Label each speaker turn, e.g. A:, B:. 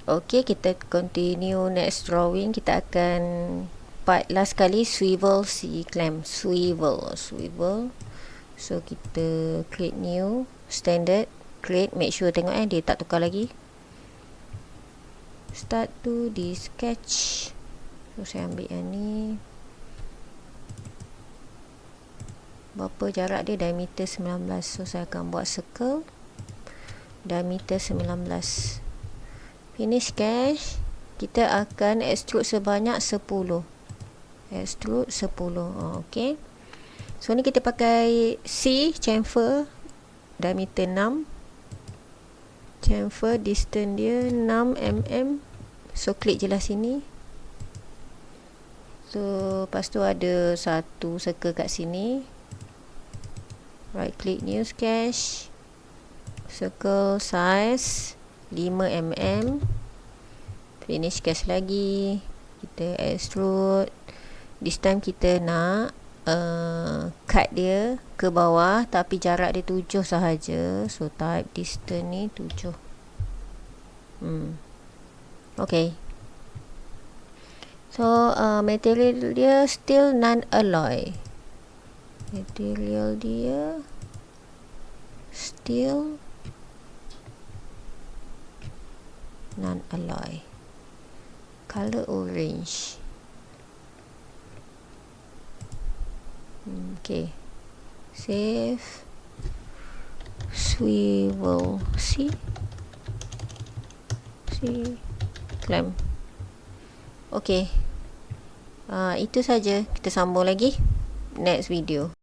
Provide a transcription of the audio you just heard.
A: Okey, kita continue next drawing. Kita akan part last kali swivel si clamp. Swivel. So kita create new, standard, create, make sure tengok dia tak tukar lagi. Start to di sketch. So saya ambil yang ni. Berapa jarak dia? Diameter 19. So saya akan buat circle diameter 19. Finish sketch. Kita akan extrude sebanyak 10. Extrude 10. Okey. So ni kita pakai C chamfer diameter 6. Chamfer distance dia 6 mm. So klik je lah sini. So lepas tu ada satu circle kat sini. Right click new sketch. Circle size 5 mm. Finish sketch lagi. Kita extrude. This time kita nak cut dia ke bawah, tapi jarak dia 7 sahaja. So type distance ni 7. Okay. So material dia still non-alloy. Material dia still non-alloy. Color orange. Okay. Save. Swivel. See clamp. Okay. Itu saja. Kita sambung lagi next video.